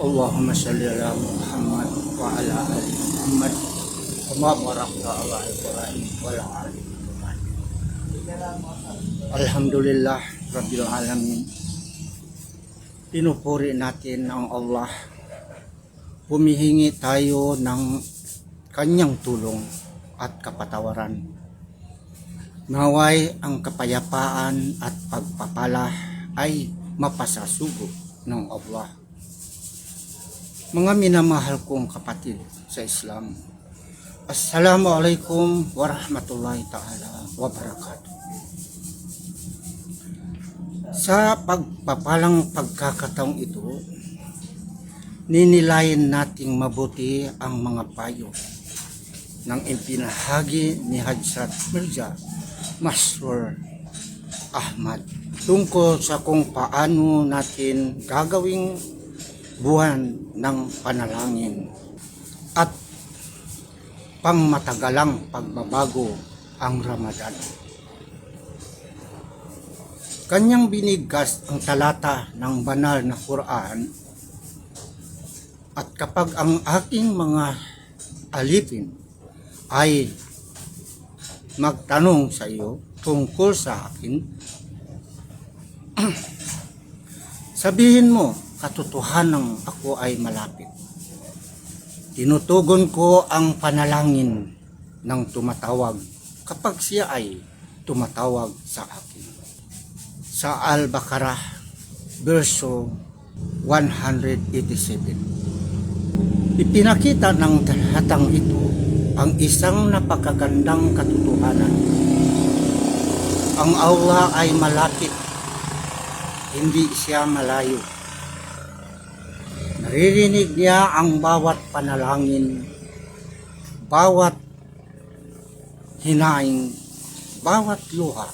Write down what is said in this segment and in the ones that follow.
Allahumma salli ala Muhammad wa ala ali Muhammad kama barakta ala Ibrahim wa ala ali Ibrahim. Alhamdulillah Rabbil Alamin. Pinupuri natin ang Allah. Humihingi tayo ng kanyang tulong at kapatawaran. Naway ang kapayapaan at pagpapala ay mapasasugo ng Allah. Mga minamahal kong kapatid sa Islam, Assalamualaikum warahmatullahi ta'ala wabarakatuh. Sa pagpapalang pagkakataong ito, ninilayan nating mabuti ang mga payo ng ipinahagi ni Hadjrat Mirza Masroor Ahmad tungkol sa kung paano natin gagawing buwan ng panalangin at pangmatagalang pagbabago ang Ramadan. Kanyang binigkas ang talata ng banal na Quran, at kapag ang aking mga alipin ay magtanong sa iyo tungkol sa akin, sabihin mo, katotohanan ako ay malapit. Tinutugon ko ang panalangin ng tumatawag kapag siya ay tumatawag sa akin. Sa Al-Baqarah, verso 187. Ipinakita ng talatang ito ang isang napakagandang katotohanan. Ang Allah ay malapit, hindi siya malayo. Naririnig niya ang bawat panalangin, bawat hinaing, bawat luha.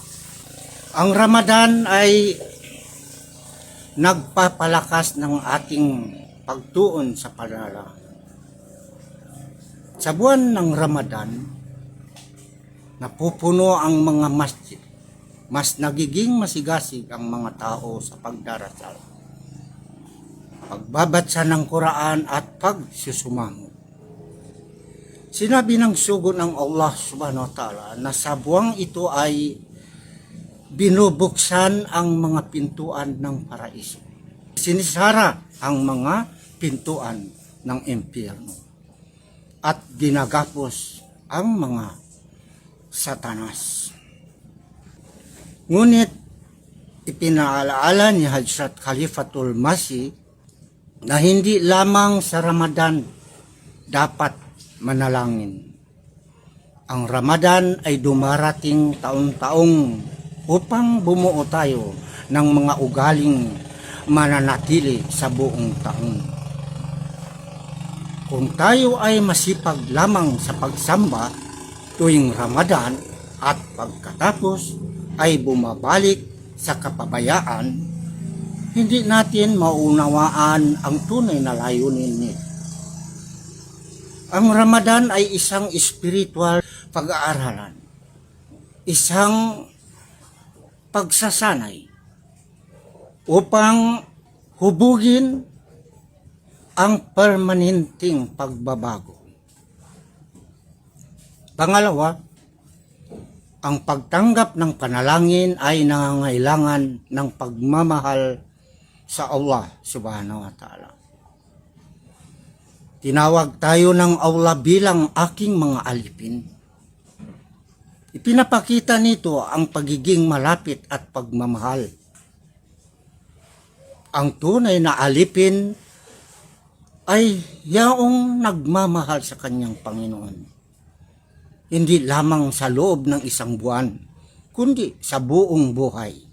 Ang Ramadan ay nagpapalakas ng ating pagtuon sa panalangin. Sa buwan ng Ramadan, napupuno ang mga masjid. Mas nagiging masigasig ang mga tao sa pagdarasal, pagbabasa ng Quran at pagsusumamo. Sinabi ng sugod ng Allah subhanahu wa ta'ala na sa buwang ito ay binubuksan ang mga pintuan ng paraiso. Sinisara ang mga pintuan ng impyerno at ginagapos ang mga satanas. Ngunit ipinaalaala ni Hadjrat Khalifatul Masih na hindi lamang sa Ramadan dapat manalangin. Ang Ramadan ay dumarating taon-taong upang bumuo tayo ng mga ugaling mananatili sa buong taon. Kung tayo ay masipag lamang sa pagsamba tuwing Ramadan at pagkatapos ay bumabalik sa kapabayaan, hindi natin maunawaan ang tunay na layunin nito. Ang Ramadan ay isang spiritual pag-aaralan, isang pagsasanay upang hubugin ang permanenteng pagbabago. Pangalawa, ang pagtanggap ng panalangin ay nangangailangan ng pagmamahal sa Allah subhanahu wa ta'ala. Tinawag tayo ng Allah bilang aking mga alipin. Ipinapakita nito ang pagiging malapit at pagmamahal. Ang tunay na alipin ay yaong nagmamahal sa kanyang Panginoon. Hindi lamang sa loob ng isang buwan, kundi sa buong buhay.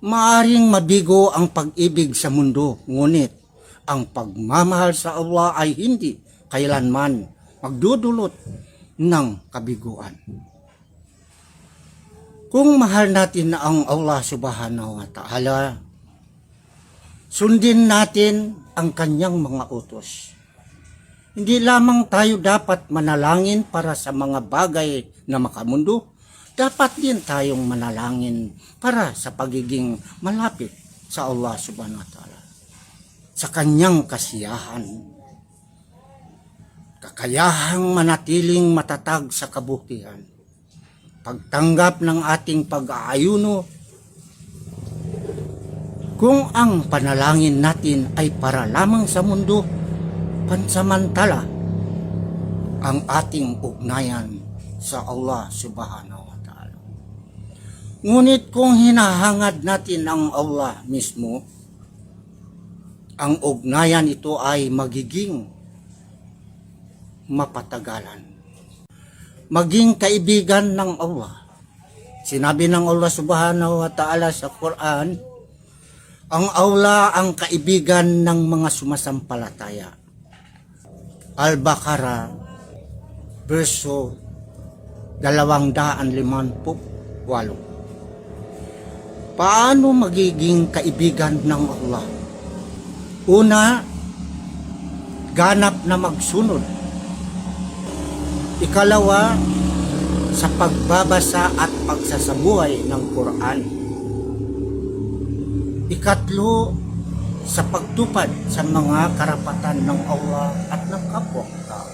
Maaring mabigo ang pag-ibig sa mundo, ngunit ang pagmamahal sa Allah ay hindi kailanman magdudulot ng kabiguan. Kung mahal natin ang Allah subhanahu wa ta'ala, sundin natin ang kanyang mga utos. Hindi lamang tayo dapat manalangin para sa mga bagay na makamundo, dapat din tayong manalangin para sa pagiging malapit sa Allah subhanahu wa ta'ala. sa kanyang kasiyahan. Kakayahang manatiling matatag sa kabutihan. Pagtanggap ng ating pag-aayuno, kung ang panalangin natin ay para lamang sa mundo, pansamantala ang ating ugnayan sa Allah Subhanahu wa Ta'ala. Ngunit kung hinahangad natin ang Allah mismo, ang ugnayan ito ay magiging mapatagalan. Maging kaibigan ng Allah. Sinabi ng Allah Subhanahu wa Ta'ala sa Quran, ang Allah ang kaibigan ng mga sumasampalataya. Al-Baqarah, verso 258. Paano magiging kaibigan ng Allah? Una, ganap na magsunod. Ikalawa, sa pagbabasa at pagsasabuhay ng Quran. Ikatlo, sa pagtupad sa mga karapatan ng Allah at ng kapwa-tao.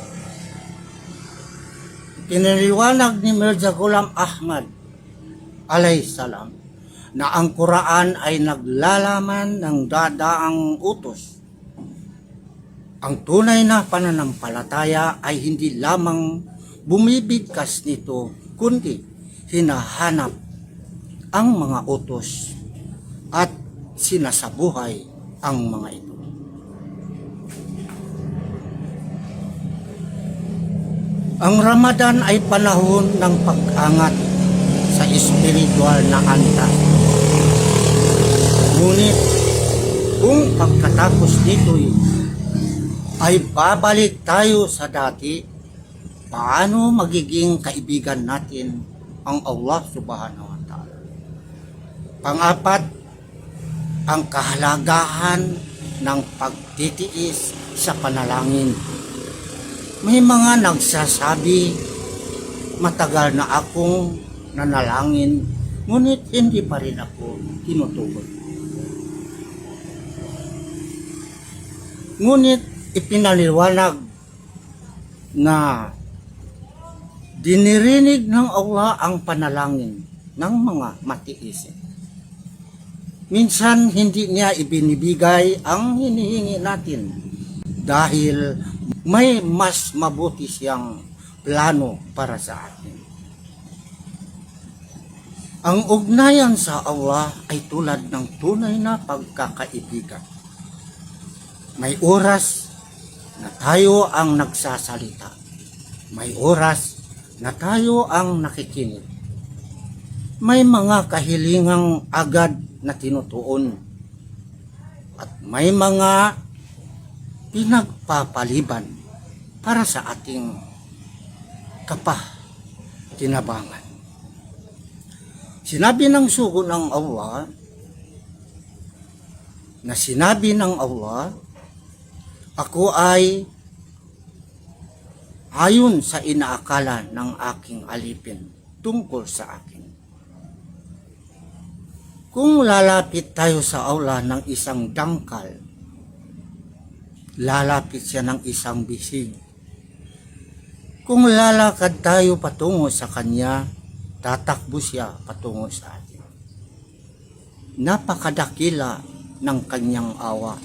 Pinaliwanag ni Mirza Ghulam Ahmad alayhisalam na ang Quran ay naglalaman ng dadaang utos. Ang tunay na pananampalataya ay hindi lamang bumibigkas nito, kundi hinahanap ang mga utos at sinasabuhay ang mga ito. Ang Ramadan ay panahon ng pag-angat sa espiritual na antas. Ngunit kung pagkatapos nito'y ay babalik tayo sa dati, paano magiging kaibigan natin ang Allah Subhanahu wa Ta'ala? Pang-apat, ang kahalagahan ng pagtitiis sa panalangin. May mga nagsasabi, matagal na akong nanalangin, ngunit hindi pa rin ako tinutugon. Ngunit ipinaliwanag na dinirinig ng Allah ang panalangin ng mga matiisin. Minsan hindi niya ibinibigay ang hinihingi natin dahil may mas mabuti siyang plano para sa atin. Ang ugnayan sa Allah ay tulad ng tunay na pagkakaibigan. May oras na tayo ang nagsasalita. May oras na tayo ang nakikinig. May mga kahilingang agad na tinutuon. At may mga pinagpapaliban para sa ating kapatinabangan. Sinabi ng sugo ng Allah, na sinabi ng Allah, ako ay ayon sa inaakala ng aking alipin tungkol sa akin. Kung lalapit tayo sa Allah ng isang dangkal, lalapit siya ng isang bisig. Kung lalakad tayo patungo sa Kanya, tatakbo siya patungo sa atin. Napakadakila ng Kanyang awa.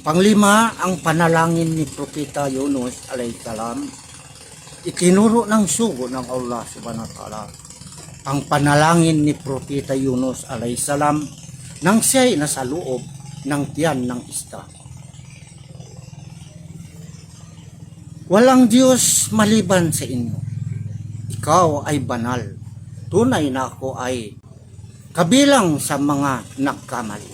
Panglima, ang panalangin ni Propeta Yunus alayhisalam, itinuro ng sugo ng Allah subhanahu wa ta'ala. Ang panalangin ni Propeta Yunus alayhisalam nang siya'y nasa loob ng tiyan ng isda. Walang Diyos maliban sa inyo. Ikaw ay banal. Tunay na ako ay kabilang sa mga nagkamali.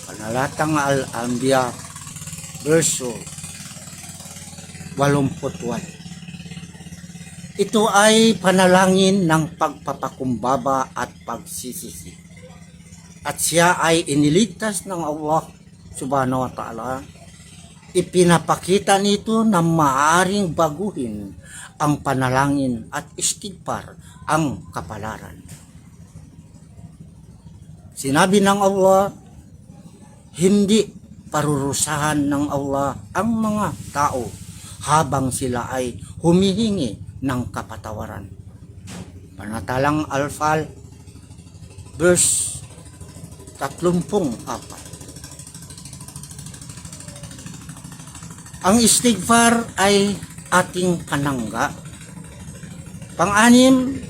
Panalatang Al-Anbiya, verso 81. Ito ay panalangin ng pagpapakumbaba at pagsisisi. At siya ay iniligtas ng Allah subhanahu wa ta'ala. Ipinapakita nito na maaaring baguhin ang panalangin at istighfar ang kapalaran. Sinabi ng Allah, hindi parurusahan ng Allah ang mga tao habang sila ay humihingi ng kapatawaran. Panatalang Al-Fal, verse 34. Ang istighfar ay ating panangga. Pang-anim,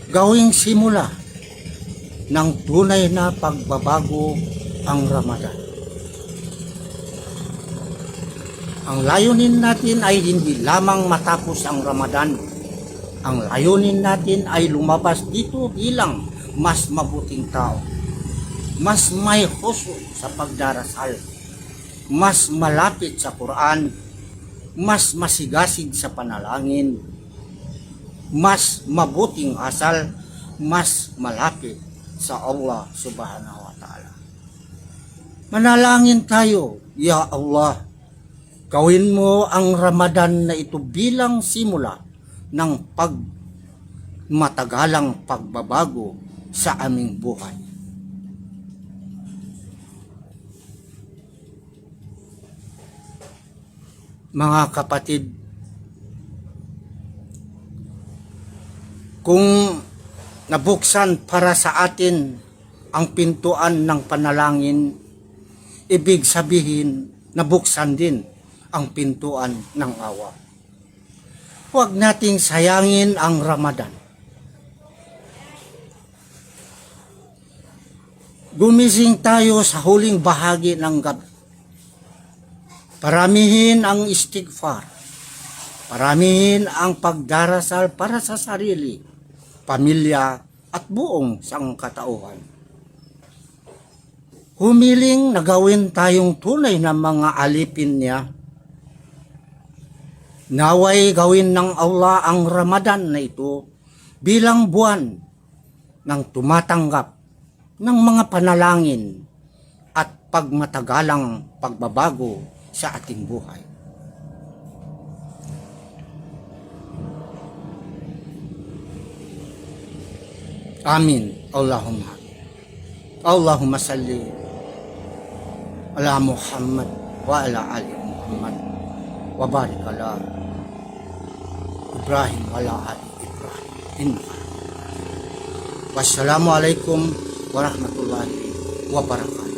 gawing simula ng tunay na pagbabago ang Ramadan. Ang layunin natin ay hindi lamang matapos ang Ramadan. Ang layunin natin ay lumabas dito bilang mas mabuting tao, mas may huso sa pagdarasal, mas malapit sa Quran, mas masigasig sa panalangin, mas mabuting asal, mas malapit sa Allah subhanahu wa ta'ala. Manalangin tayo, Ya Allah, gawin mo ang Ramadan na ito bilang simula ng matagalang pagbabago sa aming buhay. Mga kapatid, kung nabuksan para sa atin ang pintuan ng panalangin, ibig sabihin nabuksan din ang pintuan ng awa. Huwag nating sayangin ang Ramadan. Gumising tayo sa huling bahagi ng gabi. Paramihin ang istighfar. Paramihin ang pagdarasal para sa sarili, pamilya at buong sangkatauhan. Humiling na gawin tayong tunay na mga alipin niya. Naway gawin ng Allah ang Ramadan na ito bilang buwan ng tumatanggap ng mga panalangin at pagmatagalang pagbabago sa ating buhay. Amin. Allahumma salli ala Muhammad wa ala ali Muhammad wa barik ala Ibrahim wa ala ali Ibrahim. Wassalamu alaikum warahmatullahi wabarakatuh.